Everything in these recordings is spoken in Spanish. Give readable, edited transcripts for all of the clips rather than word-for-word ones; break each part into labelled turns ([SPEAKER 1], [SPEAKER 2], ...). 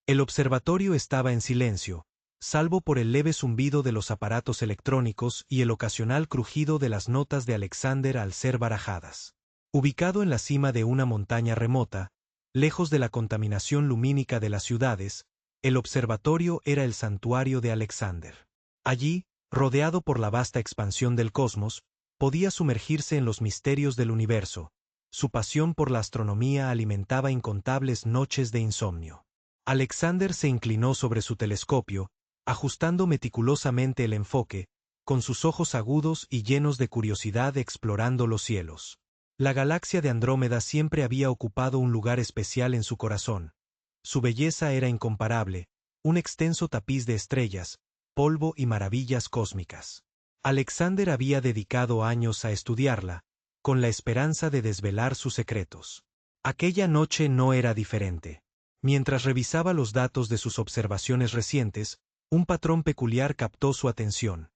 [SPEAKER 1] El observatorio estaba en silencio, salvo por el leve zumbido de los aparatos electrónicos y el ocasional crujido de las notas de Alexander al ser barajadas. Ubicado en la cima de una montaña remota, lejos de la contaminación lumínica de las ciudades, el observatorio era el santuario de Alexander. Allí, rodeado por la vasta expansión del cosmos, podía sumergirse en los misterios del universo. Su pasión por la astronomía alimentaba incontables noches de insomnio. Alexander se inclinó sobre su telescopio, ajustando meticulosamente el enfoque, con sus ojos agudos y llenos de curiosidad explorando los cielos. La galaxia de Andrómeda siempre había ocupado un lugar especial en su corazón. Su belleza era incomparable, un extenso tapiz de estrellas, polvo y maravillas cósmicas. Alexander había dedicado años a estudiarla, con la esperanza de desvelar sus secretos. Aquella noche no era diferente. Mientras revisaba los datos de sus observaciones recientes, un patrón peculiar captó su atención.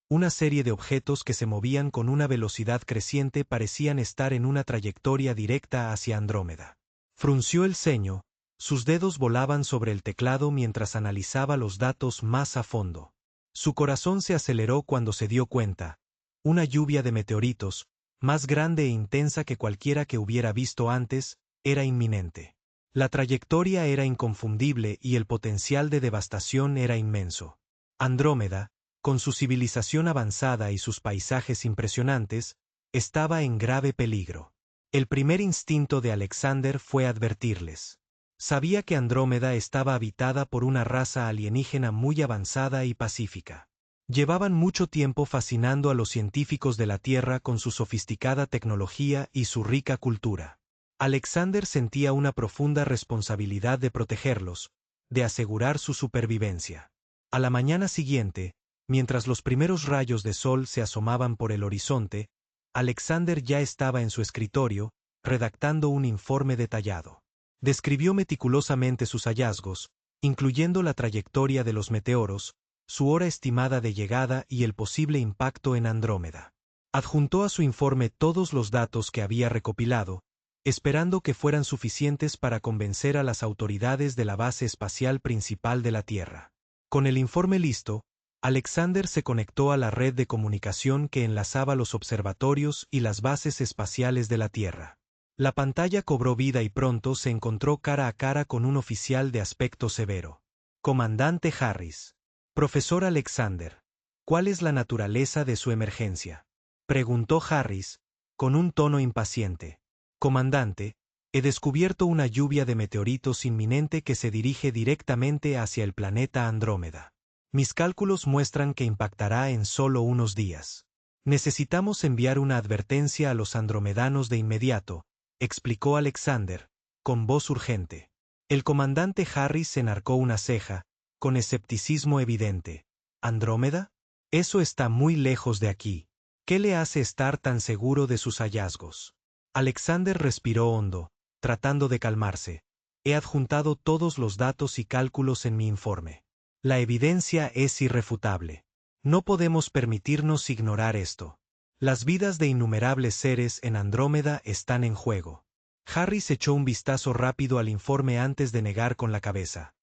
[SPEAKER 1] Una serie de objetos que se movían con una velocidad creciente parecían estar en una trayectoria directa hacia Andrómeda. Frunció el ceño, sus dedos volaban sobre el teclado mientras analizaba los datos más a fondo. Su corazón se aceleró cuando se dio cuenta. Una lluvia de meteoritos, más grande e intensa que cualquiera que hubiera visto antes, era inminente. La trayectoria era inconfundible y el potencial de devastación era inmenso. Andrómeda, con su civilización avanzada y sus paisajes impresionantes, estaba en grave peligro. El primer instinto de Alexander fue advertirles. Sabía que Andrómeda estaba habitada por una raza alienígena muy avanzada y pacífica. Llevaban mucho tiempo fascinando a los científicos de la Tierra con su sofisticada tecnología y su rica cultura. Alexander sentía una profunda responsabilidad de protegerlos, de asegurar su supervivencia. A la mañana siguiente, mientras los primeros rayos de sol se asomaban por el horizonte, Alexander ya estaba en su escritorio, redactando un informe detallado. Describió meticulosamente sus hallazgos, incluyendo la trayectoria de los meteoros, su hora estimada de llegada y el posible impacto en Andrómeda. Adjuntó a su informe todos los datos que había recopilado, esperando que fueran suficientes para convencer a las autoridades de la base espacial principal de la Tierra. Con el informe listo, Alexander se conectó a la red de comunicación que enlazaba los observatorios y las bases espaciales de la Tierra. La pantalla cobró vida y pronto se encontró cara a cara con un oficial de aspecto severo. Comandante Harris. Profesor Alexander. ¿Cuál es la naturaleza de su emergencia?, preguntó Harris, con un tono impaciente. Comandante, he descubierto una lluvia de meteoritos inminente que se dirige directamente hacia el planeta Andrómeda. Mis cálculos muestran que impactará en solo unos días. Necesitamos enviar una advertencia a los andromedanos de inmediato, explicó Alexander, con voz urgente. El comandante Harris enarcó una ceja, con escepticismo evidente. ¿Andrómeda? Eso está muy lejos de aquí. ¿Qué le hace estar tan seguro de sus hallazgos? Alexander respiró hondo, tratando de calmarse. He adjuntado todos los datos y cálculos en mi informe. La evidencia es irrefutable. No podemos permitirnos ignorar esto. Las vidas de innumerables seres en Andrómeda están en juego. Harris echó un vistazo rápido al informe antes de negar con la cabeza.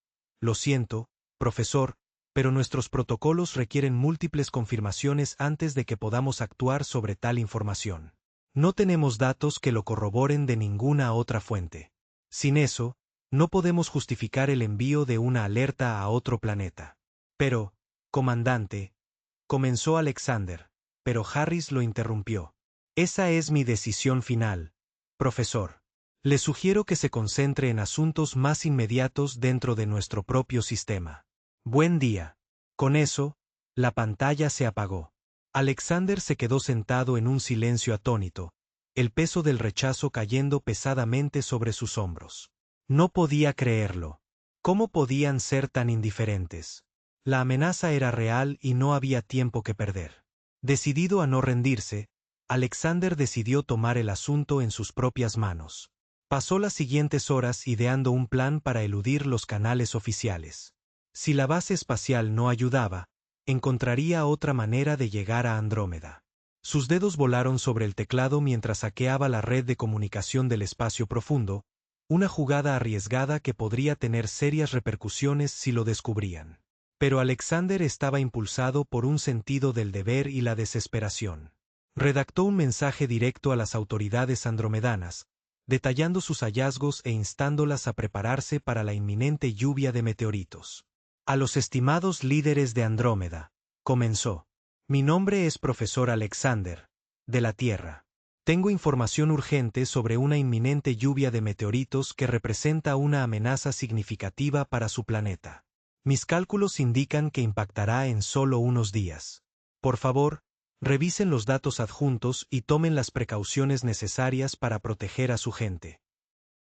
[SPEAKER 1] Lo siento, profesor, pero nuestros protocolos requieren múltiples confirmaciones antes de que podamos actuar sobre tal información. No tenemos datos que lo corroboren de ninguna otra fuente. Sin eso, no podemos justificar el envío de una alerta a otro planeta. Pero, comandante, comenzó Alexander, pero Harris lo interrumpió. Esa es mi decisión final, profesor. Le sugiero que se concentre en asuntos más inmediatos dentro de nuestro propio sistema. Buen día. Con eso, la pantalla se apagó. Alexander se quedó sentado en un silencio atónito, el peso del rechazo cayendo pesadamente sobre sus hombros. No podía creerlo. ¿Cómo podían ser tan indiferentes? La amenaza era real y no había tiempo que perder. Decidido a no rendirse, Alexander decidió tomar el asunto en sus propias manos. Pasó las siguientes horas ideando un plan para eludir los canales oficiales. Si la base espacial no ayudaba, encontraría otra manera de llegar a Andrómeda. Sus dedos volaron sobre el teclado mientras hackeaba la red de comunicación del espacio profundo, Una jugada arriesgada que podría tener serias repercusiones si lo descubrían. Pero Alexander estaba impulsado por un sentido del deber y la desesperación. Redactó un mensaje directo a las autoridades andromedanas, detallando sus hallazgos e instándolas a prepararse para la inminente lluvia de meteoritos. A los estimados líderes de Andrómeda, comenzó. Mi nombre es profesor Alexander, de la Tierra. Tengo información urgente sobre una inminente lluvia de meteoritos que representa una amenaza significativa para su planeta. Mis cálculos indican que impactará en solo unos días. Por favor, revisen los datos adjuntos y tomen las precauciones necesarias para proteger a su gente.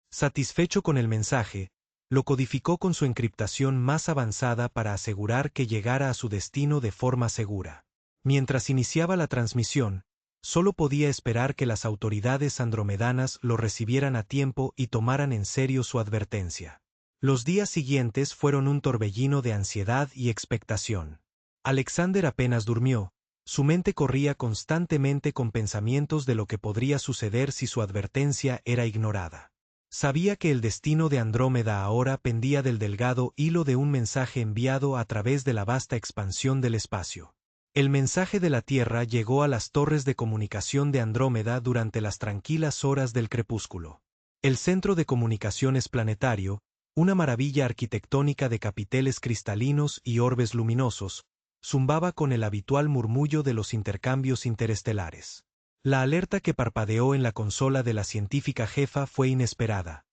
[SPEAKER 1] Satisfecho con el mensaje, lo codificó con su encriptación más avanzada para asegurar que llegara a su destino de forma segura. Mientras iniciaba la transmisión, solo podía esperar que las autoridades andromedanas lo recibieran a tiempo y tomaran en serio su advertencia. Los días siguientes fueron un torbellino de ansiedad y expectación. Alexander apenas durmió, su mente corría constantemente con pensamientos de lo que podría suceder si su advertencia era ignorada. Sabía que el destino de Andrómeda ahora pendía del delgado hilo de un mensaje enviado a través de la vasta expansión del espacio. El mensaje de la Tierra llegó a las torres de comunicación de Andrómeda durante las tranquilas horas del crepúsculo. El centro de comunicaciones planetario, una maravilla arquitectónica de capiteles cristalinos y orbes luminosos, zumbaba con el habitual murmullo de los intercambios interestelares. La alerta que parpadeó en la consola de la científica jefa fue inesperada.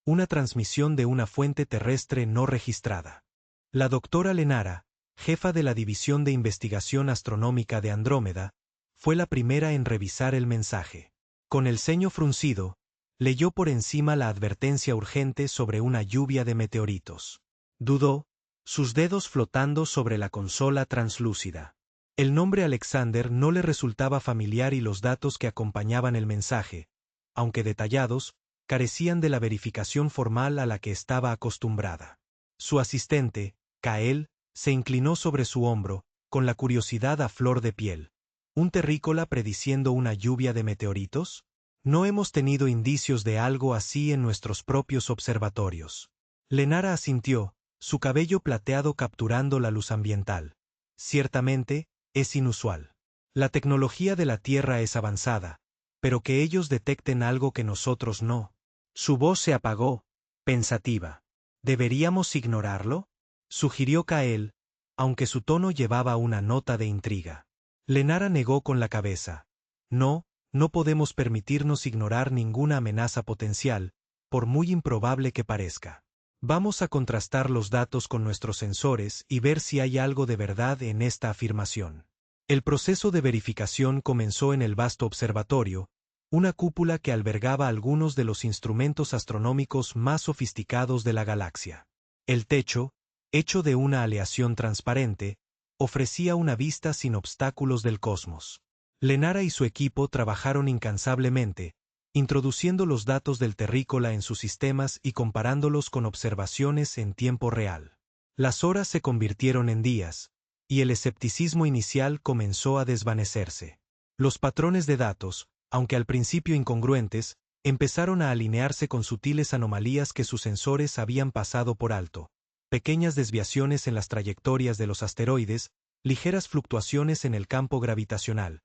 [SPEAKER 1] Una transmisión de una fuente terrestre no registrada. La doctora Lenara, jefa de la División de Investigación Astronómica de Andrómeda, fue la primera en revisar el mensaje. Con el ceño fruncido, leyó por encima la advertencia urgente sobre una lluvia de meteoritos. Dudó, sus dedos flotando sobre la consola translúcida. El nombre Alexander no le resultaba familiar y los datos que acompañaban el mensaje, aunque detallados, carecían de la verificación formal a la que estaba acostumbrada. Su asistente, Kael, se inclinó sobre su hombro, con la curiosidad a flor de piel. ¿Un terrícola prediciendo una lluvia de meteoritos? No hemos tenido indicios de algo así en nuestros propios observatorios. Lenara asintió, su cabello plateado capturando la luz ambiental. Ciertamente, es inusual. La tecnología de la Tierra es avanzada, pero que ellos detecten algo que nosotros no. Su voz se apagó, pensativa. ¿Deberíamos ignorarlo?, sugirió Kael, aunque su tono llevaba una nota de intriga. Lenara negó con la cabeza. No, no podemos permitirnos ignorar ninguna amenaza potencial, por muy improbable que parezca. Vamos a contrastar los datos con nuestros sensores y ver si hay algo de verdad en esta afirmación. El proceso de verificación comenzó en el vasto observatorio, una cúpula que albergaba algunos de los instrumentos astronómicos más sofisticados de la galaxia. El techo, hecho de una aleación transparente, ofrecía una vista sin obstáculos del cosmos. Lenara y su equipo trabajaron incansablemente, introduciendo los datos del terrícola en sus sistemas y comparándolos con observaciones en tiempo real. Las horas se convirtieron en días, y el escepticismo inicial comenzó a desvanecerse. Los patrones de datos, aunque al principio incongruentes, empezaron a alinearse con sutiles anomalías que sus sensores habían pasado por alto. Pequeñas desviaciones en las trayectorias de los asteroides, ligeras fluctuaciones en el campo gravitacional.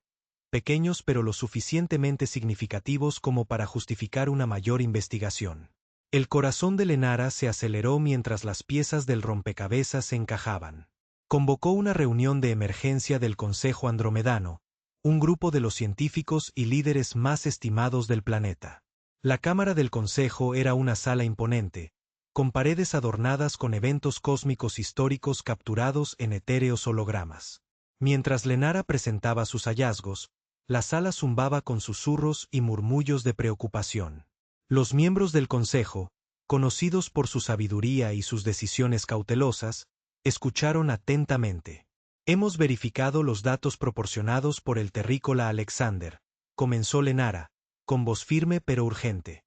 [SPEAKER 1] Pequeños pero lo suficientemente significativos como para justificar una mayor investigación. El corazón de Lenara se aceleró mientras las piezas del rompecabezas se encajaban. Convocó una reunión de emergencia del Consejo Andromedano, un grupo de los científicos y líderes más estimados del planeta. La cámara del Consejo era una sala imponente, con paredes adornadas con eventos cósmicos históricos capturados en etéreos hologramas. Mientras Lenara presentaba sus hallazgos, la sala zumbaba con susurros y murmullos de preocupación. Los miembros del Consejo, conocidos por su sabiduría y sus decisiones cautelosas, escucharon atentamente. Hemos verificado los datos proporcionados por el terrícola Alexander, comenzó Lenara, con voz firme pero urgente.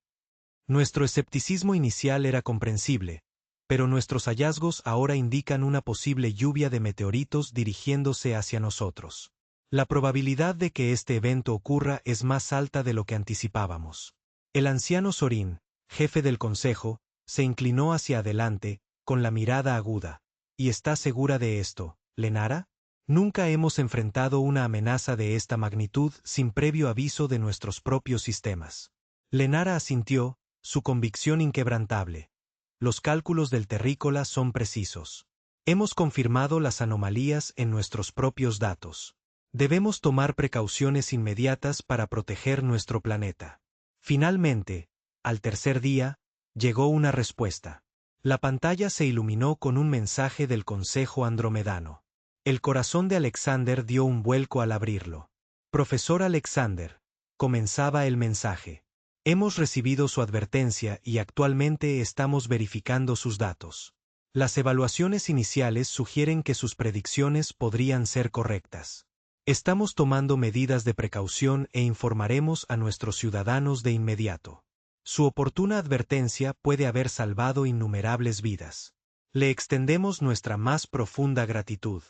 [SPEAKER 1] Nuestro escepticismo inicial era comprensible, pero nuestros hallazgos ahora indican una posible lluvia de meteoritos dirigiéndose hacia nosotros. La probabilidad de que este evento ocurra es más alta de lo que anticipábamos. El anciano Sorin, jefe del consejo, se inclinó hacia adelante, con la mirada aguda. ¿Y está segura de esto, Lenara? Nunca hemos enfrentado una amenaza de esta magnitud sin previo aviso de nuestros propios sistemas. Lenara asintió, su convicción inquebrantable. Los cálculos del terrícola son precisos. Hemos confirmado las anomalías en nuestros propios datos. Debemos tomar precauciones inmediatas para proteger nuestro planeta. Finalmente, al tercer día, llegó una respuesta. La pantalla se iluminó con un mensaje del Consejo Andromedano. El corazón de Alexander dio un vuelco al abrirlo. Profesor Alexander, comenzaba el mensaje. Hemos recibido su advertencia y actualmente estamos verificando sus datos. Las evaluaciones iniciales sugieren que sus predicciones podrían ser correctas. Estamos tomando medidas de precaución e informaremos a nuestros ciudadanos de inmediato. Su oportuna advertencia puede haber salvado innumerables vidas. Le extendemos nuestra más profunda gratitud.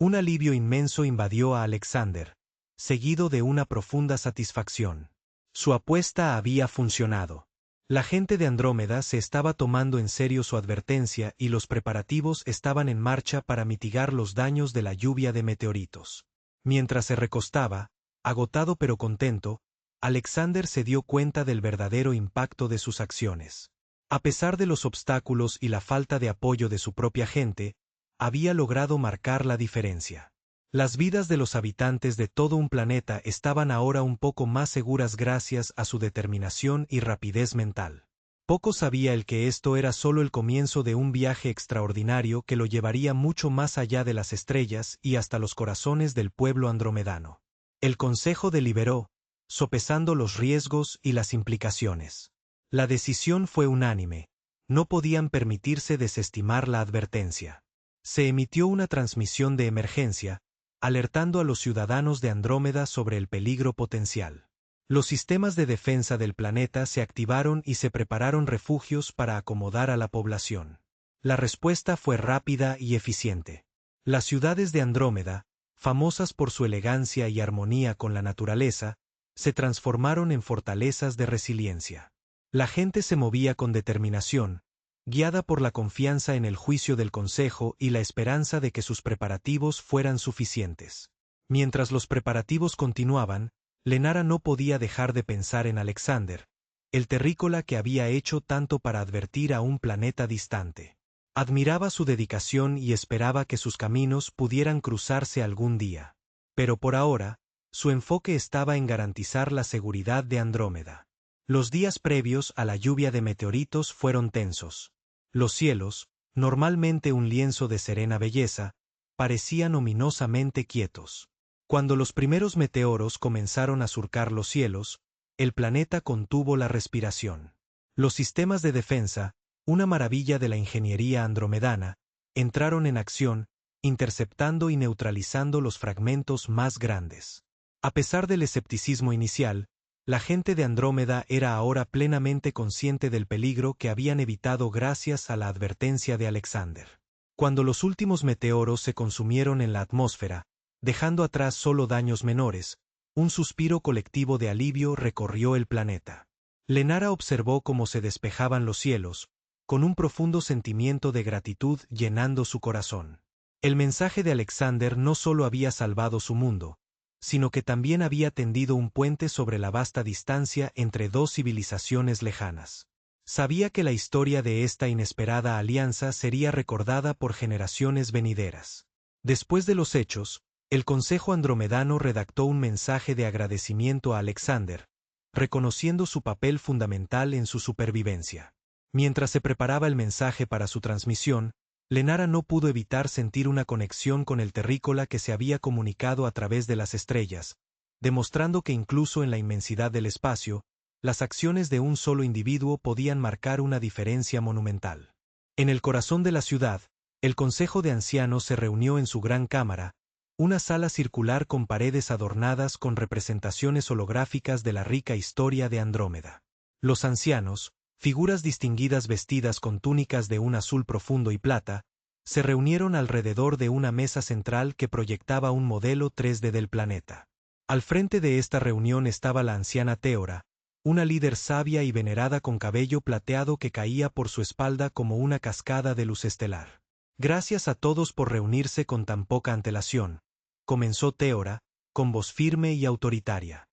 [SPEAKER 1] Un alivio inmenso invadió a Alexander, seguido de una profunda satisfacción. Su apuesta había funcionado. La gente de Andrómeda se estaba tomando en serio su advertencia y los preparativos estaban en marcha para mitigar los daños de la lluvia de meteoritos. Mientras se recostaba, agotado pero contento, Alexander se dio cuenta del verdadero impacto de sus acciones. A pesar de los obstáculos y la falta de apoyo de su propia gente, había logrado marcar la diferencia. Las vidas de los habitantes de todo un planeta estaban ahora un poco más seguras gracias a su determinación y rapidez mental. Poco sabía él que esto era solo el comienzo de un viaje extraordinario que lo llevaría mucho más allá de las estrellas y hasta los corazones del pueblo andromedano. El Consejo deliberó, sopesando los riesgos y las implicaciones. La decisión fue unánime. No podían permitirse desestimar la advertencia. Se emitió una transmisión de emergencia, alertando a los ciudadanos de Andrómeda sobre el peligro potencial. Los sistemas de defensa del planeta se activaron y se prepararon refugios para acomodar a la población. La respuesta fue rápida y eficiente. Las ciudades de Andrómeda, famosas por su elegancia y armonía con la naturaleza, se transformaron en fortalezas de resiliencia. La gente se movía con determinación, guiada por la confianza en el juicio del Consejo y la esperanza de que sus preparativos fueran suficientes. Mientras los preparativos continuaban, Lenara no podía dejar de pensar en Alexander, el terrícola que había hecho tanto para advertir a un planeta distante. Admiraba su dedicación y esperaba que sus caminos pudieran cruzarse algún día. Pero por ahora, su enfoque estaba en garantizar la seguridad de Andrómeda. Los días previos a la lluvia de meteoritos fueron tensos. Los cielos, normalmente un lienzo de serena belleza, parecían ominosamente quietos. Cuando los primeros meteoros comenzaron a surcar los cielos, el planeta contuvo la respiración. Los sistemas de defensa, una maravilla de la ingeniería andromedana, entraron en acción, interceptando y neutralizando los fragmentos más grandes. A pesar del escepticismo inicial, la gente de Andrómeda era ahora plenamente consciente del peligro que habían evitado gracias a la advertencia de Alexander. Cuando los últimos meteoros se consumieron en la atmósfera, dejando atrás solo daños menores, un suspiro colectivo de alivio recorrió el planeta. Lenara observó cómo se despejaban los cielos, con un profundo sentimiento de gratitud llenando su corazón. El mensaje de Alexander no solo había salvado su mundo, sino que también había tendido un puente sobre la vasta distancia entre dos civilizaciones lejanas. Sabía que la historia de esta inesperada alianza sería recordada por generaciones venideras. Después de los hechos, el Consejo Andromedano redactó un mensaje de agradecimiento a Alexander, reconociendo su papel fundamental en su supervivencia. Mientras se preparaba el mensaje para su transmisión, Lenara no pudo evitar sentir una conexión con el terrícola que se había comunicado a través de las estrellas, demostrando que incluso en la inmensidad del espacio, las acciones de un solo individuo podían marcar una diferencia monumental. En el corazón de la ciudad, el Consejo de Ancianos se reunió en su gran cámara, una sala circular con paredes adornadas con representaciones holográficas de la rica historia de Andrómeda. Los ancianos, figuras distinguidas vestidas con túnicas de un azul profundo y plata, se reunieron alrededor de una mesa central que proyectaba un modelo 3D del planeta. Al frente de esta reunión estaba la anciana Teora, una líder sabia y venerada con cabello plateado que caía por su espalda como una cascada de luz estelar. Gracias a todos por reunirse con tan poca antelación, comenzó Teora, con voz firme y autoritaria.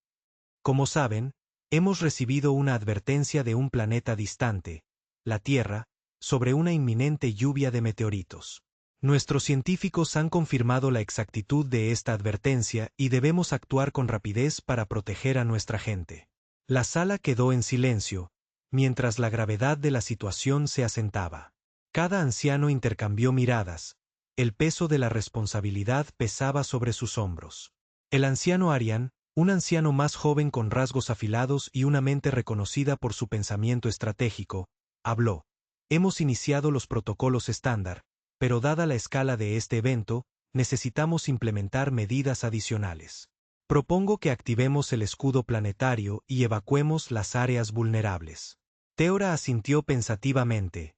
[SPEAKER 1] Como saben, hemos recibido una advertencia de un planeta distante, la Tierra, sobre una inminente lluvia de meteoritos. Nuestros científicos han confirmado la exactitud de esta advertencia y debemos actuar con rapidez para proteger a nuestra gente. La sala quedó en silencio, mientras la gravedad de la situación se asentaba. Cada anciano intercambió miradas. El peso de la responsabilidad pesaba sobre sus hombros. El anciano Arian, un anciano más joven con rasgos afilados y una mente reconocida por su pensamiento estratégico, habló. Hemos iniciado los protocolos estándar, pero dada la escala de este evento, necesitamos implementar medidas adicionales. Propongo que activemos el escudo planetario y evacuemos las áreas vulnerables. Teora asintió pensativamente.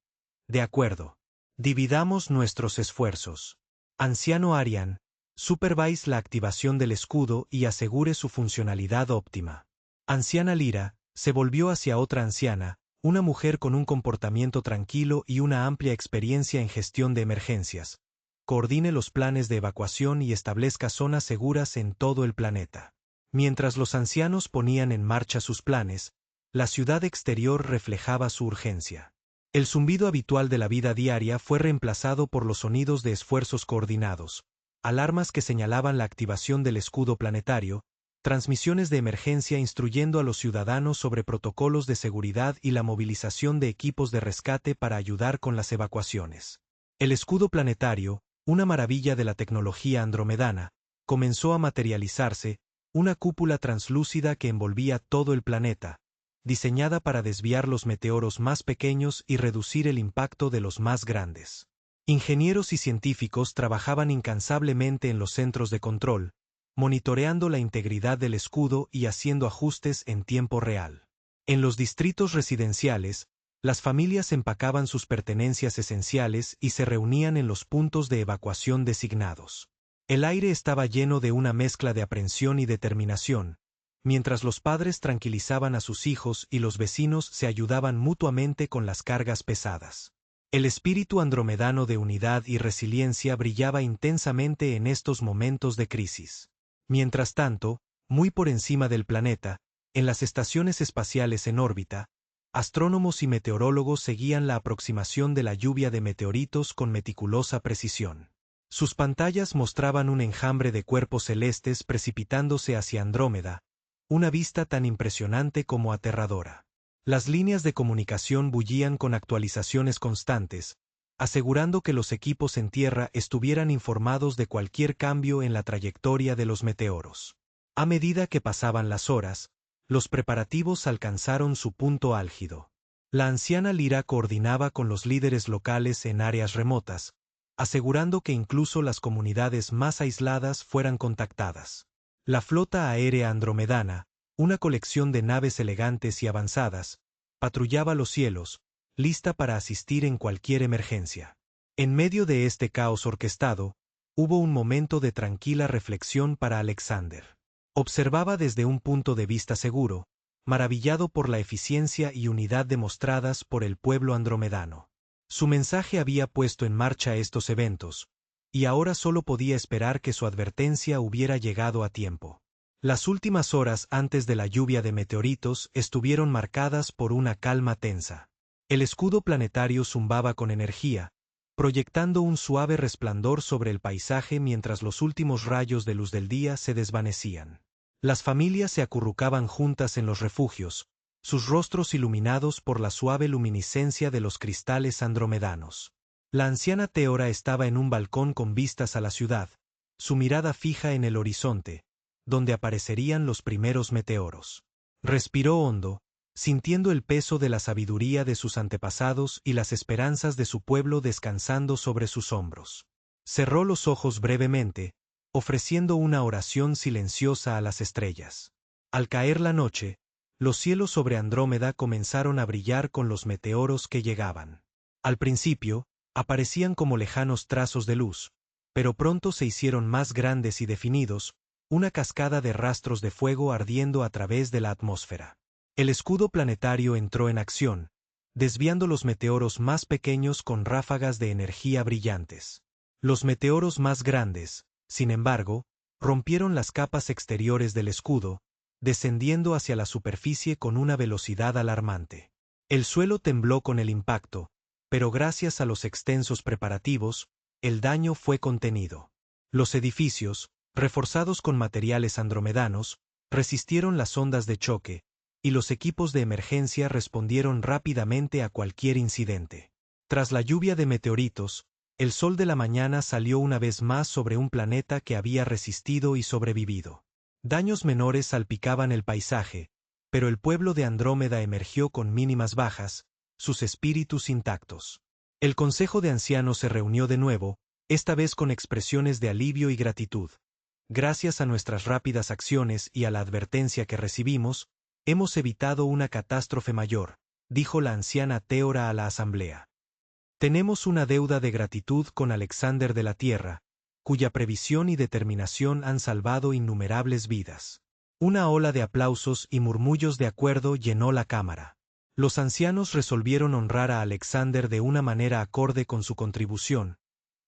[SPEAKER 1] De acuerdo. Dividamos nuestros esfuerzos. Anciano Arian, supervise la activación del escudo y asegure su funcionalidad óptima. Anciana Lyra se volvió hacia otra anciana, una mujer con un comportamiento tranquilo y una amplia experiencia en gestión de emergencias. Coordine los planes de evacuación y establezca zonas seguras en todo el planeta. Mientras los ancianos ponían en marcha sus planes, la ciudad exterior reflejaba su urgencia. El zumbido habitual de la vida diaria fue reemplazado por los sonidos de esfuerzos coordinados, alarmas que señalaban la activación del escudo planetario, transmisiones de emergencia instruyendo a los ciudadanos sobre protocolos de seguridad y la movilización de equipos de rescate para ayudar con las evacuaciones. El escudo planetario, una maravilla de la tecnología andromedana, comenzó a materializarse, una cúpula translúcida que envolvía todo el planeta, diseñada para desviar los meteoros más pequeños y reducir el impacto de los más grandes. Ingenieros y científicos trabajaban incansablemente en los centros de control, monitoreando la integridad del escudo y haciendo ajustes en tiempo real. En los distritos residenciales, las familias empacaban sus pertenencias esenciales y se reunían en los puntos de evacuación designados. El aire estaba lleno de una mezcla de aprensión y determinación, mientras los padres tranquilizaban a sus hijos y los vecinos se ayudaban mutuamente con las cargas pesadas. El espíritu andromedano de unidad y resiliencia brillaba intensamente en estos momentos de crisis. Mientras tanto, muy por encima del planeta, en las estaciones espaciales en órbita, astrónomos y meteorólogos seguían la aproximación de la lluvia de meteoritos con meticulosa precisión. Sus pantallas mostraban un enjambre de cuerpos celestes precipitándose hacia Andrómeda, una vista tan impresionante como aterradora. Las líneas de comunicación bullían con actualizaciones constantes, asegurando que los equipos en tierra estuvieran informados de cualquier cambio en la trayectoria de los meteoros. A medida que pasaban las horas, los preparativos alcanzaron su punto álgido. La anciana Lyra coordinaba con los líderes locales en áreas remotas, asegurando que incluso las comunidades más aisladas fueran contactadas. La flota aérea andromedana, una colección de naves elegantes y avanzadas, patrullaba los cielos, lista para asistir en cualquier emergencia. En medio de este caos orquestado, hubo un momento de tranquila reflexión para Alexander. Observaba desde un punto de vista seguro, maravillado por la eficiencia y unidad demostradas por el pueblo andromedano. Su mensaje había puesto en marcha estos eventos, y ahora solo podía esperar que su advertencia hubiera llegado a tiempo. Las últimas horas antes de la lluvia de meteoritos estuvieron marcadas por una calma tensa. El escudo planetario zumbaba con energía, proyectando un suave resplandor sobre el paisaje mientras los últimos rayos de luz del día se desvanecían. Las familias se acurrucaban juntas en los refugios, sus rostros iluminados por la suave luminiscencia de los cristales andromedanos. La anciana Teora estaba en un balcón con vistas a la ciudad, su mirada fija en el horizonte, donde aparecerían los primeros meteoros. Respiró hondo, sintiendo el peso de la sabiduría de sus antepasados y las esperanzas de su pueblo descansando sobre sus hombros. Cerró los ojos brevemente, ofreciendo una oración silenciosa a las estrellas. Al caer la noche, los cielos sobre Andrómeda comenzaron a brillar con los meteoros que llegaban. Al principio, aparecían como lejanos trazos de luz, pero pronto se hicieron más grandes y definidos, una cascada de rastros de fuego ardiendo a través de la atmósfera. El escudo planetario entró en acción, desviando los meteoros más pequeños con ráfagas de energía brillantes. Los meteoros más grandes, sin embargo, rompieron las capas exteriores del escudo, descendiendo hacia la superficie con una velocidad alarmante. El suelo tembló con el impacto, pero gracias a los extensos preparativos, el daño fue contenido. Los edificios, reforzados con materiales andromedanos, resistieron las ondas de choque, y los equipos de emergencia respondieron rápidamente a cualquier incidente. Tras la lluvia de meteoritos, el sol de la mañana salió una vez más sobre un planeta que había resistido y sobrevivido. Daños menores salpicaban el paisaje, pero el pueblo de Andrómeda emergió con mínimas bajas, sus espíritus intactos. El Consejo de Ancianos se reunió de nuevo, esta vez con expresiones de alivio y gratitud. Gracias a nuestras rápidas acciones y a la advertencia que recibimos, hemos evitado una catástrofe mayor, dijo la anciana Teora a la asamblea. Tenemos una deuda de gratitud con Alexander de la Tierra, cuya previsión y determinación han salvado innumerables vidas. Una ola de aplausos y murmullos de acuerdo llenó la cámara. Los ancianos resolvieron honrar a Alexander de una manera acorde con su contribución,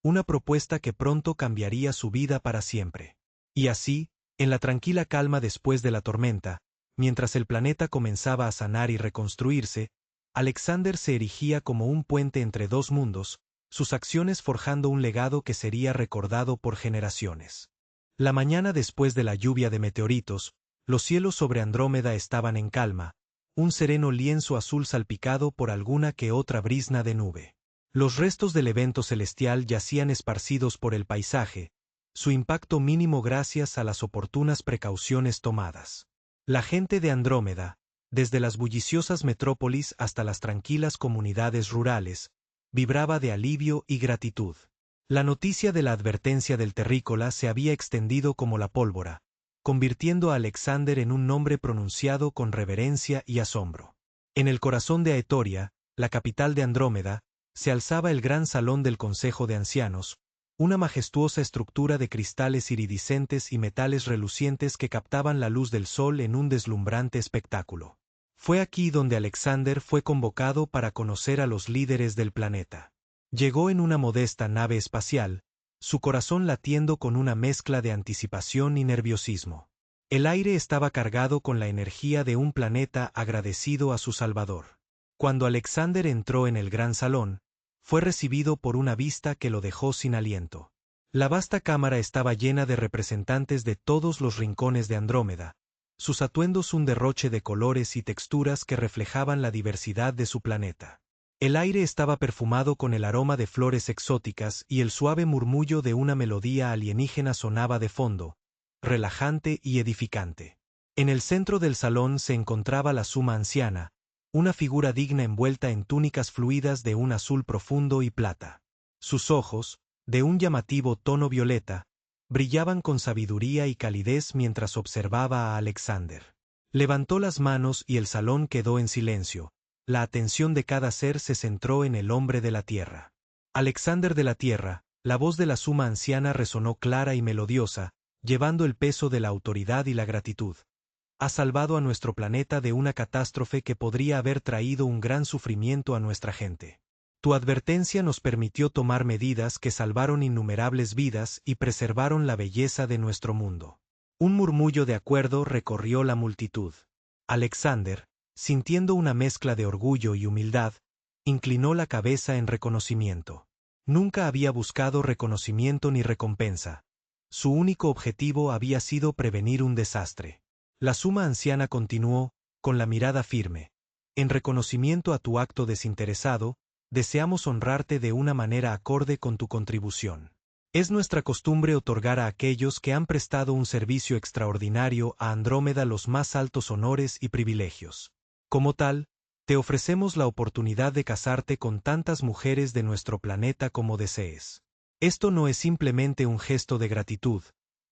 [SPEAKER 1] una propuesta que pronto cambiaría su vida para siempre. Y así, en la tranquila calma después de la tormenta, mientras el planeta comenzaba a sanar y reconstruirse, Alexander se erigía como un puente entre dos mundos, sus acciones forjando un legado que sería recordado por generaciones. La mañana después de la lluvia de meteoritos, los cielos sobre Andrómeda estaban en calma, un sereno lienzo azul salpicado por alguna que otra brizna de nube. Los restos del evento celestial yacían esparcidos por el paisaje, su impacto mínimo gracias a las oportunas precauciones tomadas. La gente de Andrómeda, desde las bulliciosas metrópolis hasta las tranquilas comunidades rurales, vibraba de alivio y gratitud. La noticia de la advertencia del terrícola se había extendido como la pólvora, convirtiendo a Alexander en un nombre pronunciado con reverencia y asombro. En el corazón de Aetoria, la capital de Andrómeda, se alzaba el gran salón del Consejo de Ancianos, una majestuosa estructura de cristales iridiscentes y metales relucientes que captaban la luz del sol en un deslumbrante espectáculo. Fue aquí donde Alexander fue convocado para conocer a los líderes del planeta. Llegó en una modesta nave espacial, su corazón latiendo con una mezcla de anticipación y nerviosismo. El aire estaba cargado con la energía de un planeta agradecido a su Salvador. Cuando Alexander entró en el gran salón, fue recibido por una vista que lo dejó sin aliento. La vasta cámara estaba llena de representantes de todos los rincones de Andrómeda, sus atuendos un derroche de colores y texturas que reflejaban la diversidad de su planeta. El aire estaba perfumado con el aroma de flores exóticas y el suave murmullo de una melodía alienígena sonaba de fondo, relajante y edificante. En el centro del salón se encontraba la suma anciana, una figura digna envuelta en túnicas fluidas de un azul profundo y plata. Sus ojos, de un llamativo tono violeta, brillaban con sabiduría y calidez mientras observaba a Alexander. Levantó las manos y el salón quedó en silencio. La atención de cada ser se centró en el hombre de la Tierra. Alexander de la Tierra, la voz de la suma anciana resonó clara y melodiosa, llevando el peso de la autoridad y la gratitud. Has salvado a nuestro planeta de una catástrofe que podría haber traído un gran sufrimiento a nuestra gente. Tu advertencia nos permitió tomar medidas que salvaron innumerables vidas y preservaron la belleza de nuestro mundo. Un murmullo de acuerdo recorrió la multitud. Alexander, sintiendo una mezcla de orgullo y humildad, inclinó la cabeza en reconocimiento. Nunca había buscado reconocimiento ni recompensa. Su único objetivo había sido prevenir un desastre. La suma anciana continuó, con la mirada firme. En reconocimiento a tu acto desinteresado, deseamos honrarte de una manera acorde con tu contribución. Es nuestra costumbre otorgar a aquellos que han prestado un servicio extraordinario a Andrómeda los más altos honores y privilegios. Como tal, te ofrecemos la oportunidad de casarte con tantas mujeres de nuestro planeta como desees. Esto no es simplemente un gesto de gratitud,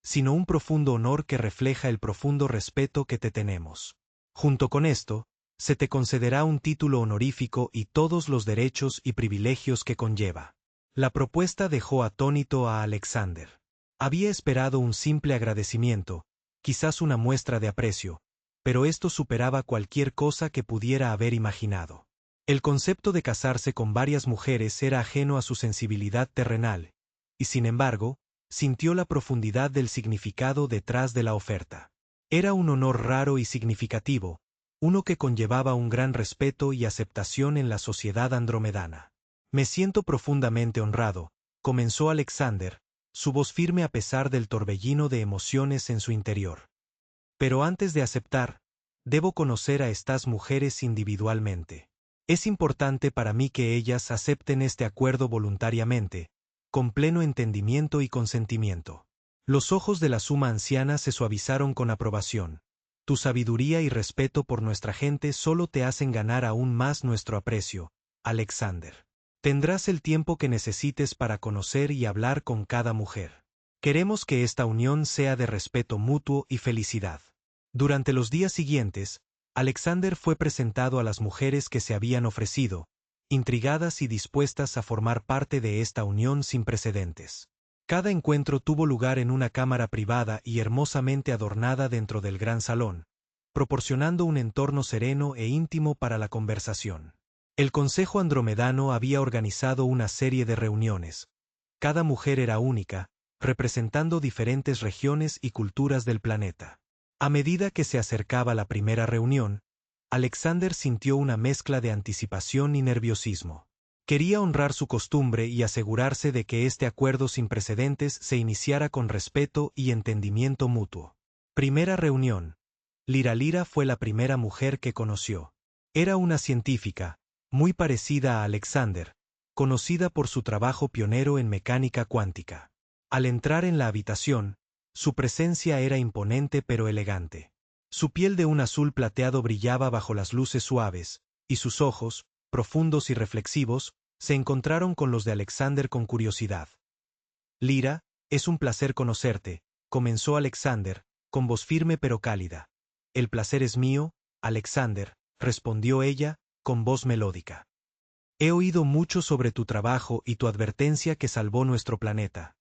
[SPEAKER 1] sino un profundo honor que refleja el profundo respeto que te tenemos. Junto con esto, se te concederá un título honorífico y todos los derechos y privilegios que conlleva. La propuesta dejó atónito a Alexander. Había esperado un simple agradecimiento, quizás una muestra de aprecio, pero esto superaba cualquier cosa que pudiera haber imaginado. El concepto de casarse con varias mujeres era ajeno a su sensibilidad terrenal, y sin embargo, sintió la profundidad del significado detrás de la oferta. Era un honor raro y significativo, uno que conllevaba un gran respeto y aceptación en la sociedad andromedana. Me siento profundamente honrado, comenzó Alexander, su voz firme a pesar del torbellino de emociones en su interior. Pero antes de aceptar, debo conocer a estas mujeres individualmente. Es importante para mí que ellas acepten este acuerdo voluntariamente, con pleno entendimiento y consentimiento. Los ojos de la suma anciana se suavizaron con aprobación. Tu sabiduría y respeto por nuestra gente solo te hacen ganar aún más nuestro aprecio, Alexander. Tendrás el tiempo que necesites para conocer y hablar con cada mujer. Queremos que esta unión sea de respeto mutuo y felicidad. Durante los días siguientes, Alexander fue presentado a las mujeres que se habían ofrecido, intrigadas y dispuestas a formar parte de esta unión sin precedentes. Cada encuentro tuvo lugar en una cámara privada y hermosamente adornada dentro del gran salón, proporcionando un entorno sereno e íntimo para la conversación. El Consejo Andromedano había organizado una serie de reuniones. Cada mujer era única, representando diferentes regiones y culturas del planeta. A medida que se acercaba la primera reunión, Alexander sintió una mezcla de anticipación y nerviosismo. Quería honrar su costumbre y asegurarse de que este acuerdo sin precedentes se iniciara con respeto y entendimiento mutuo. Primera reunión. Lira fue la primera mujer que conoció. Era una científica, muy parecida a Alexander, conocida por su trabajo pionero en mecánica cuántica. Al entrar en la habitación, su presencia era imponente pero elegante. Su piel de un azul plateado brillaba bajo las luces suaves, y sus ojos, profundos y reflexivos, se encontraron con los de Alexander con curiosidad. Lira, es un placer conocerte, comenzó Alexander, con voz firme pero cálida. El placer es mío, Alexander, respondió ella, con voz melódica. He oído mucho sobre tu trabajo y tu advertencia que salvó nuestro planeta.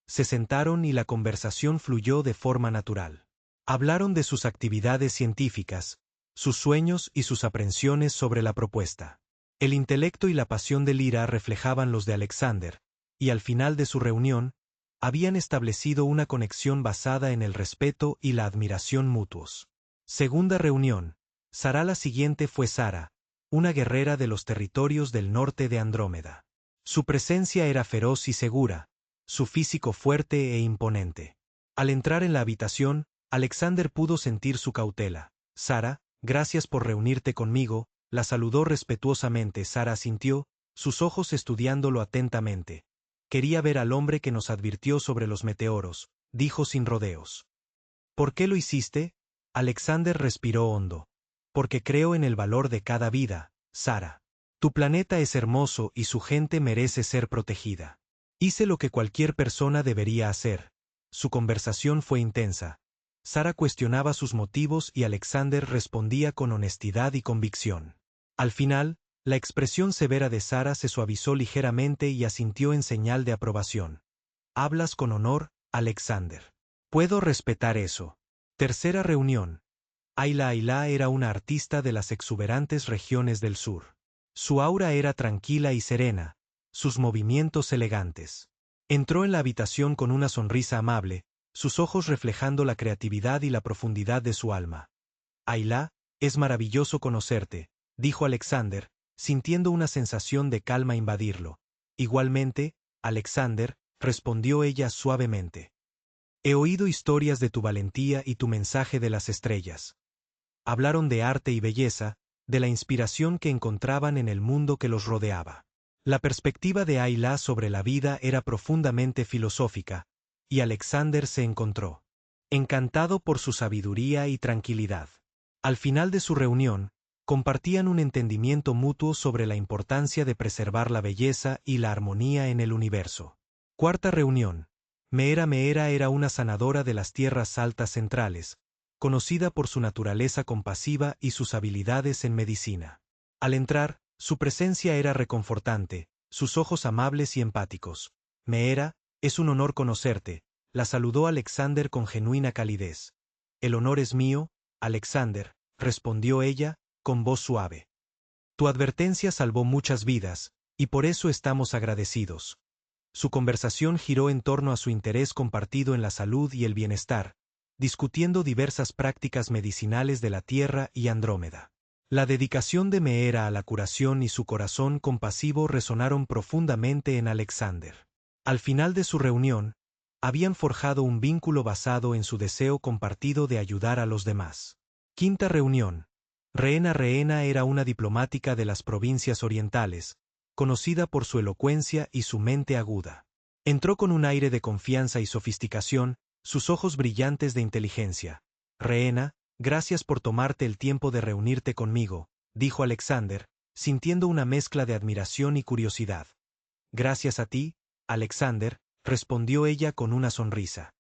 [SPEAKER 1] Se sentaron y la conversación fluyó de forma natural. Hablaron de sus actividades científicas, sus sueños y sus aprensiones sobre la propuesta. El intelecto y la pasión de Lira reflejaban los de Alexander, y al final de su reunión, habían establecido una conexión basada en el respeto y la admiración mutuos. Segunda reunión. La siguiente fue Sara, una guerrera de los territorios del norte de Andrómeda. Su presencia era feroz y segura, su físico fuerte e imponente. Al entrar en la habitación, Alexander pudo sentir su cautela. Sara, gracias por reunirte conmigo, la saludó respetuosamente. Sara asintió, sus ojos estudiándolo atentamente. Quería ver al hombre que nos advirtió sobre los meteoros, dijo sin rodeos. ¿Por qué lo hiciste? Alexander respiró hondo. Porque creo en el valor de cada vida, Sara. Tu planeta es hermoso y su gente merece ser protegida. Hice lo que cualquier persona debería hacer. Su conversación fue intensa. Sara cuestionaba sus motivos y Alexander respondía con honestidad y convicción. Al final, la expresión severa de Sara se suavizó ligeramente y asintió en señal de aprobación. Hablas con honor, Alexander. Puedo respetar eso. Tercera reunión. Ayla era una artista de las exuberantes regiones del sur. Su aura era tranquila y serena, sus movimientos elegantes. Entró en la habitación con una sonrisa amable, sus ojos reflejando la creatividad y la profundidad de su alma. Ayla, es maravilloso conocerte, dijo Alexander, sintiendo una sensación de calma invadirlo. Igualmente, Alexander, respondió ella suavemente. He oído historias de tu valentía y tu mensaje de las estrellas. Hablaron de arte y belleza, de la inspiración que encontraban en el mundo que los rodeaba. La perspectiva de Ayla sobre la vida era profundamente filosófica, y Alexander se encontró encantado por su sabiduría y tranquilidad. Al final de su reunión, compartían un entendimiento mutuo sobre la importancia de preservar la belleza y la armonía en el universo. Cuarta reunión. Meera era una sanadora de las tierras altas centrales, conocida por su naturaleza compasiva y sus habilidades en medicina. Al entrar, su presencia era reconfortante, sus ojos amables y empáticos. Meera, es un honor conocerte, la saludó Alexander con genuina calidez. El honor es mío, Alexander, respondió ella, con voz suave. Tu advertencia salvó muchas vidas, y por eso estamos agradecidos. Su conversación giró en torno a su interés compartido en la salud y el bienestar, discutiendo diversas prácticas medicinales de la Tierra y Andrómeda. La dedicación de Meera a la curación y su corazón compasivo resonaron profundamente en Alexander. Al final de su reunión, habían forjado un vínculo basado en su deseo compartido de ayudar a los demás. Quinta reunión. Rehena Rehena era una diplomática de las provincias orientales, conocida por su elocuencia y su mente aguda. Entró con un aire de confianza y sofisticación, sus ojos brillantes de inteligencia. Rehena, gracias por tomarte el tiempo de reunirte conmigo, dijo Alexander, sintiendo una mezcla de admiración y curiosidad. Gracias a ti, Alexander, respondió ella con una sonrisa.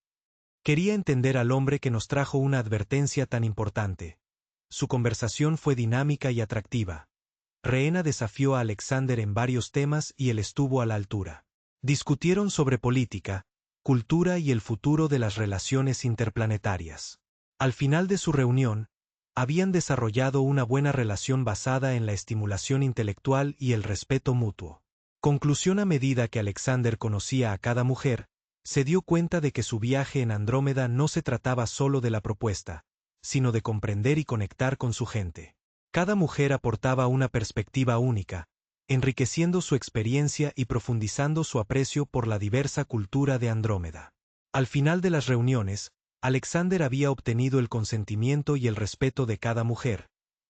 [SPEAKER 1] Quería entender al hombre que nos trajo una advertencia tan importante. Su conversación fue dinámica y atractiva. Rehena desafió a Alexander en varios temas y él estuvo a la altura. Discutieron sobre política, cultura y el futuro de las relaciones interplanetarias. Al final de su reunión, habían desarrollado una buena relación basada en la estimulación intelectual y el respeto mutuo. Conclusión: a medida que Alexander conocía a cada mujer, se dio cuenta de que su viaje en Andrómeda no se trataba solo de la propuesta, sino de comprender y conectar con su gente. Cada mujer aportaba una perspectiva única, enriqueciendo su experiencia y profundizando su aprecio por la diversa cultura de Andrómeda. Al final de las reuniones, Alexander había obtenido el consentimiento y el respeto de cada mujer,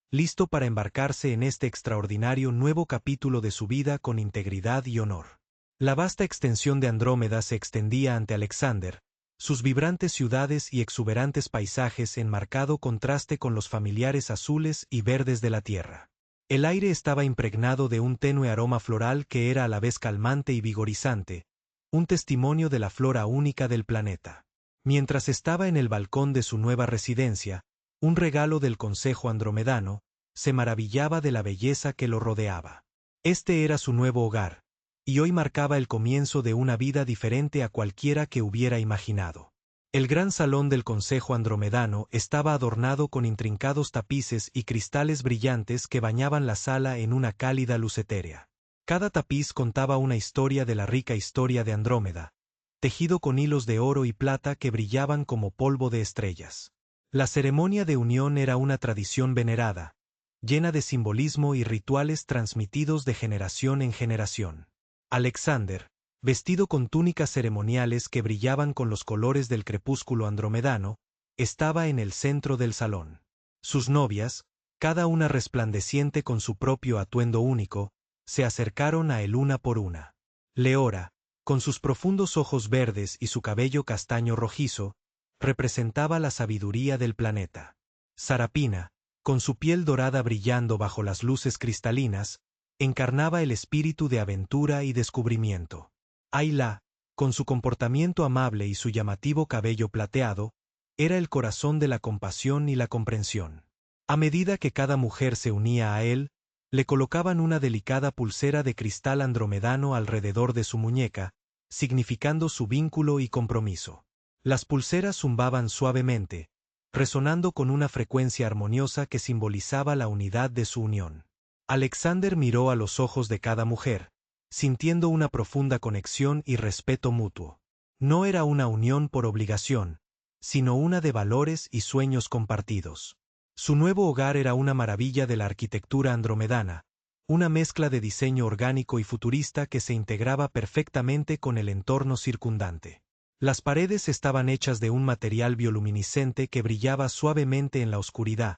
[SPEAKER 1] listo para embarcarse en este extraordinario nuevo capítulo de su vida con integridad y honor. La vasta extensión de Andrómeda se extendía ante Alexander, sus vibrantes ciudades y exuberantes paisajes en marcado contraste con los familiares azules y verdes de la Tierra. El aire estaba impregnado de un tenue aroma floral que era a la vez calmante y vigorizante, un testimonio de la flora única del planeta. Mientras estaba en el balcón de su nueva residencia, un regalo del Consejo Andromedano, se maravillaba de la belleza que lo rodeaba. Este era su nuevo hogar, y hoy marcaba el comienzo de una vida diferente a cualquiera que hubiera imaginado. El gran salón del Consejo Andromedano estaba adornado con intrincados tapices y cristales brillantes que bañaban la sala en una cálida luz etérea. Cada tapiz contaba una historia de la rica historia de Andrómeda, tejido con hilos de oro y plata que brillaban como polvo de estrellas. La ceremonia de unión era una tradición venerada, llena de simbolismo y rituales transmitidos de generación en generación. Alexander, vestido con túnicas ceremoniales que brillaban con los colores del crepúsculo andromedano, estaba en el centro del salón. Sus novias, cada una resplandeciente con su propio atuendo único, se acercaron a él una por una. Leora, con sus profundos ojos verdes y su cabello castaño rojizo, representaba la sabiduría del planeta. Sarapina, con su piel dorada brillando bajo las luces cristalinas, encarnaba el espíritu de aventura y descubrimiento. Ayla, con su comportamiento amable y su llamativo cabello plateado, era el corazón de la compasión y la comprensión. A medida que cada mujer se unía a él, le colocaban una delicada pulsera de cristal andromedano alrededor de su muñeca, significando su vínculo y compromiso. Las pulseras zumbaban suavemente, resonando con una frecuencia armoniosa que simbolizaba la unidad de su unión. Alexander miró a los ojos de cada mujer, sintiendo una profunda conexión y respeto mutuo. No era una unión por obligación, sino una de valores y sueños compartidos. Su nuevo hogar era una maravilla de la arquitectura andromedana, una mezcla de diseño orgánico y futurista que se integraba perfectamente con el entorno circundante. Las paredes estaban hechas de un material bioluminiscente que brillaba suavemente en la oscuridad,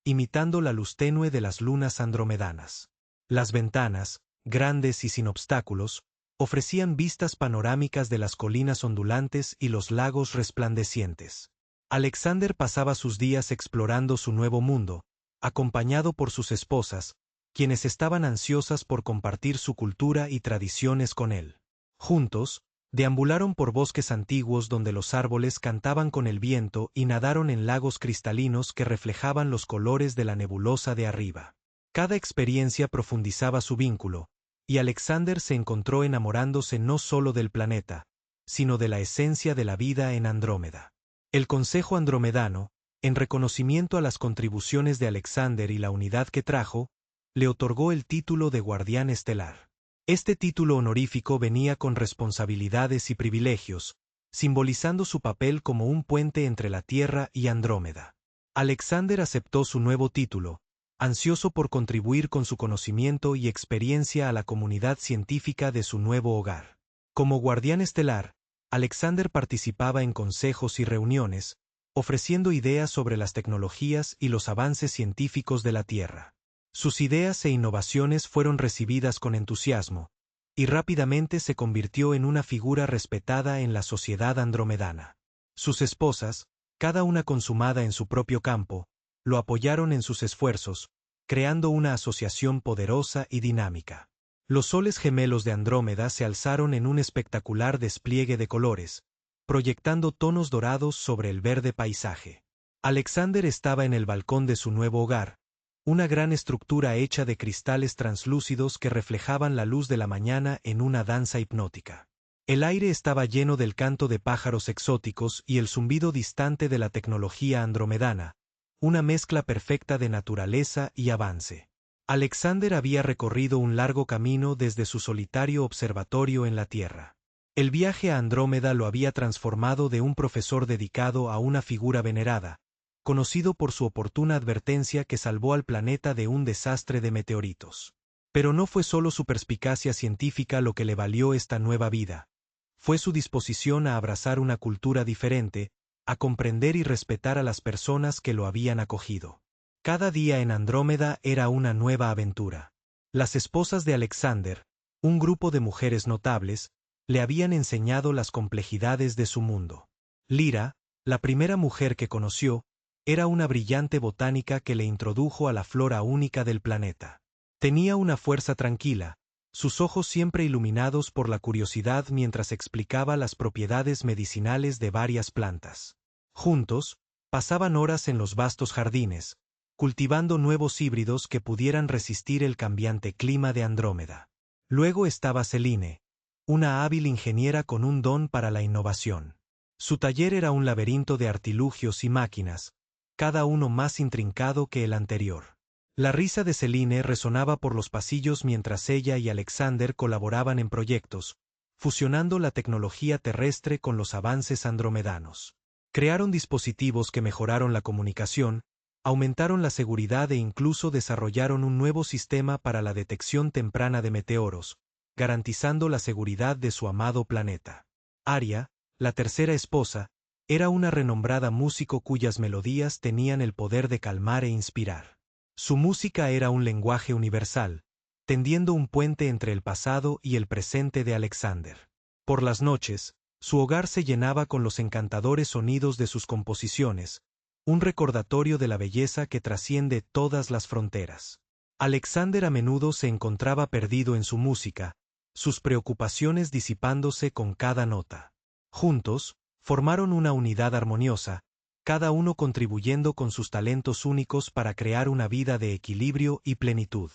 [SPEAKER 1] imitando la luz tenue de las lunas andromedanas. Las ventanas, grandes y sin obstáculos, ofrecían vistas panorámicas de las colinas ondulantes y los lagos resplandecientes. Alexander pasaba sus días explorando su nuevo mundo, acompañado por sus esposas, quienes estaban ansiosas por compartir su cultura y tradiciones con él. Juntos, deambularon por bosques antiguos donde los árboles cantaban con el viento y nadaron en lagos cristalinos que reflejaban los colores de la nebulosa de arriba. Cada experiencia profundizaba su vínculo, y Alexander se encontró enamorándose no solo del planeta, sino de la esencia de la vida en Andrómeda. El Consejo Andromedano, En reconocimiento a las contribuciones de Alexander y la unidad que trajo, le otorgó el título de Guardián Estelar. Este título honorífico venía con responsabilidades y privilegios, simbolizando su papel como un puente entre la Tierra y Andrómeda. Alexander aceptó su nuevo título, ansioso por contribuir con su conocimiento y experiencia a la comunidad científica de su nuevo hogar. Como guardián estelar, Alexander participaba en consejos y reuniones, ofreciendo ideas sobre las tecnologías y los avances científicos de la Tierra. Sus ideas e innovaciones fueron recibidas con entusiasmo, y rápidamente se convirtió en una figura respetada en la sociedad andromedana. Sus esposas, cada una consumada en su propio campo, lo apoyaron en sus esfuerzos, creando una asociación poderosa y dinámica. Los soles gemelos de Andrómeda se alzaron en un espectacular despliegue de colores, proyectando tonos dorados sobre el verde paisaje. Alexander estaba en el balcón de su nuevo hogar, una gran estructura hecha de cristales translúcidos que reflejaban la luz de la mañana en una danza hipnótica. El aire estaba lleno del canto de pájaros exóticos y el zumbido distante de la tecnología andromedana, una mezcla perfecta de naturaleza y avance. Alexander había recorrido un largo camino desde su solitario observatorio en la Tierra. El viaje a Andrómeda lo había transformado de un profesor dedicado a una figura venerada, conocido por su oportuna advertencia que salvó al planeta de un desastre de meteoritos. Pero no fue solo su perspicacia científica lo que le valió esta nueva vida. Fue su disposición a abrazar una cultura diferente, a comprender y respetar a las personas que lo habían acogido. Cada día en Andrómeda era una nueva aventura. Las esposas de Alexander, un grupo de mujeres notables, le habían enseñado las complejidades de su mundo. Lyra, la primera mujer que conoció, era una brillante botánica que le introdujo a la flora única del planeta. Tenía una fuerza tranquila, sus ojos siempre iluminados por la curiosidad mientras explicaba las propiedades medicinales de varias plantas. Juntos, pasaban horas en los vastos jardines, cultivando nuevos híbridos que pudieran resistir el cambiante clima de Andrómeda. Luego estaba Selene, una hábil ingeniera con un don para la innovación. Su taller era un laberinto de artilugios y máquinas, cada uno más intrincado que el anterior. La risa de Selene resonaba por los pasillos mientras ella y Alexander colaboraban en proyectos, fusionando la tecnología terrestre con los avances andromedanos. Crearon dispositivos que mejoraron la comunicación, aumentaron la seguridad e incluso desarrollaron un nuevo sistema para la detección temprana de meteoros, garantizando la seguridad de su amado planeta. Aria, la tercera esposa, era una renombrada músico cuyas melodías tenían el poder de calmar e inspirar. Su música era un lenguaje universal, tendiendo un puente entre el pasado y el presente de Alexander. Por las noches, su hogar se llenaba con los encantadores sonidos de sus composiciones, un recordatorio de la belleza que trasciende todas las fronteras. Alexander a menudo se encontraba perdido en su música, sus preocupaciones disipándose con cada nota. Juntos, formaron una unidad armoniosa, cada uno contribuyendo con sus talentos únicos para crear una vida de equilibrio y plenitud.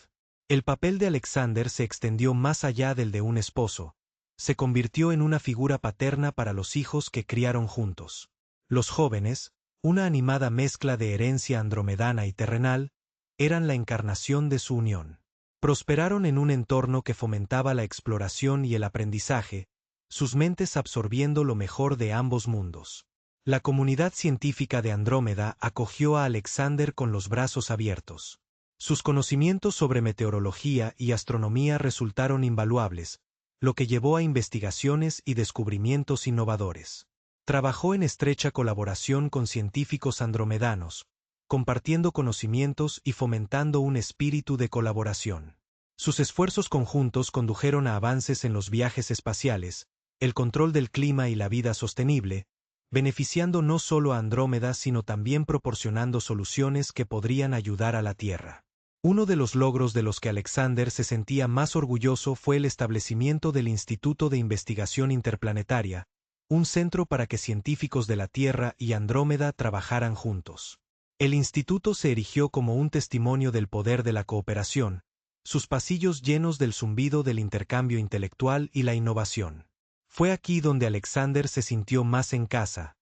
[SPEAKER 1] El papel de Alexander se extendió más allá del de un esposo, se convirtió en una figura paterna para los hijos que criaron juntos. Los jóvenes, una animada mezcla de herencia andromedana y terrenal, eran la encarnación de su unión. Prosperaron en un entorno que fomentaba la exploración y el aprendizaje, sus mentes absorbiendo lo mejor de ambos mundos. La comunidad científica de Andrómeda acogió a Alexander con los brazos abiertos. Sus conocimientos sobre meteorología y astronomía resultaron invaluables, lo que llevó a investigaciones y descubrimientos innovadores. Trabajó en estrecha colaboración con científicos andromedanos, compartiendo conocimientos y fomentando un espíritu de colaboración. Sus esfuerzos conjuntos condujeron a avances en los viajes espaciales, el control del clima y la vida sostenible, beneficiando no solo a Andrómeda sino también proporcionando soluciones que podrían ayudar a la Tierra. Uno de los logros de los que Alexander se sentía más orgulloso fue el establecimiento del Instituto de Investigación Interplanetaria, un centro para que científicos de la Tierra y Andrómeda trabajaran juntos. El instituto se erigió como un testimonio del poder de la cooperación, sus pasillos llenos del zumbido del intercambio intelectual y la innovación. Fue aquí donde Alexander se sintió más en casa,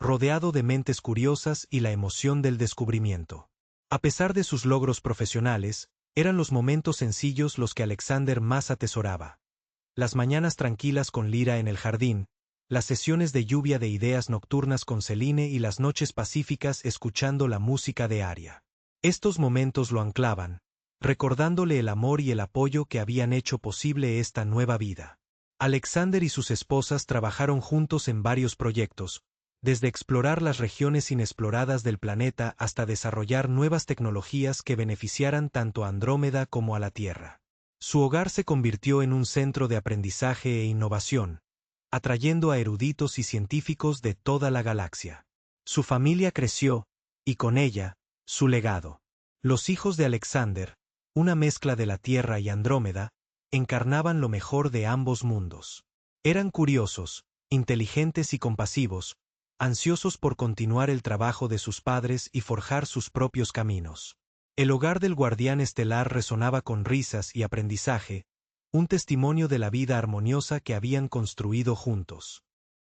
[SPEAKER 1] rodeado de mentes curiosas y la emoción del descubrimiento. A pesar de sus logros profesionales, eran los momentos sencillos los que Alexander más atesoraba. Las mañanas tranquilas con Lyra en el jardín, las sesiones de lluvia de ideas nocturnas con Celine y las noches pacíficas escuchando la música de Aria. Estos momentos lo anclaban, recordándole el amor y el apoyo que habían hecho posible esta nueva vida. Alexander y sus esposas trabajaron juntos en varios proyectos, desde explorar las regiones inexploradas del planeta hasta desarrollar nuevas tecnologías que beneficiaran tanto a Andrómeda como a la Tierra. Su hogar se convirtió en un centro de aprendizaje e innovación, atrayendo a eruditos y científicos de toda la galaxia. Su familia creció, y con ella, su legado. Los hijos de Alexander, una mezcla de la Tierra y Andrómeda, encarnaban lo mejor de ambos mundos. Eran curiosos, inteligentes y compasivos, ansiosos por continuar el trabajo de sus padres y forjar sus propios caminos. El hogar del guardián estelar resonaba con risas y aprendizaje, un testimonio de la vida armoniosa que habían construido juntos.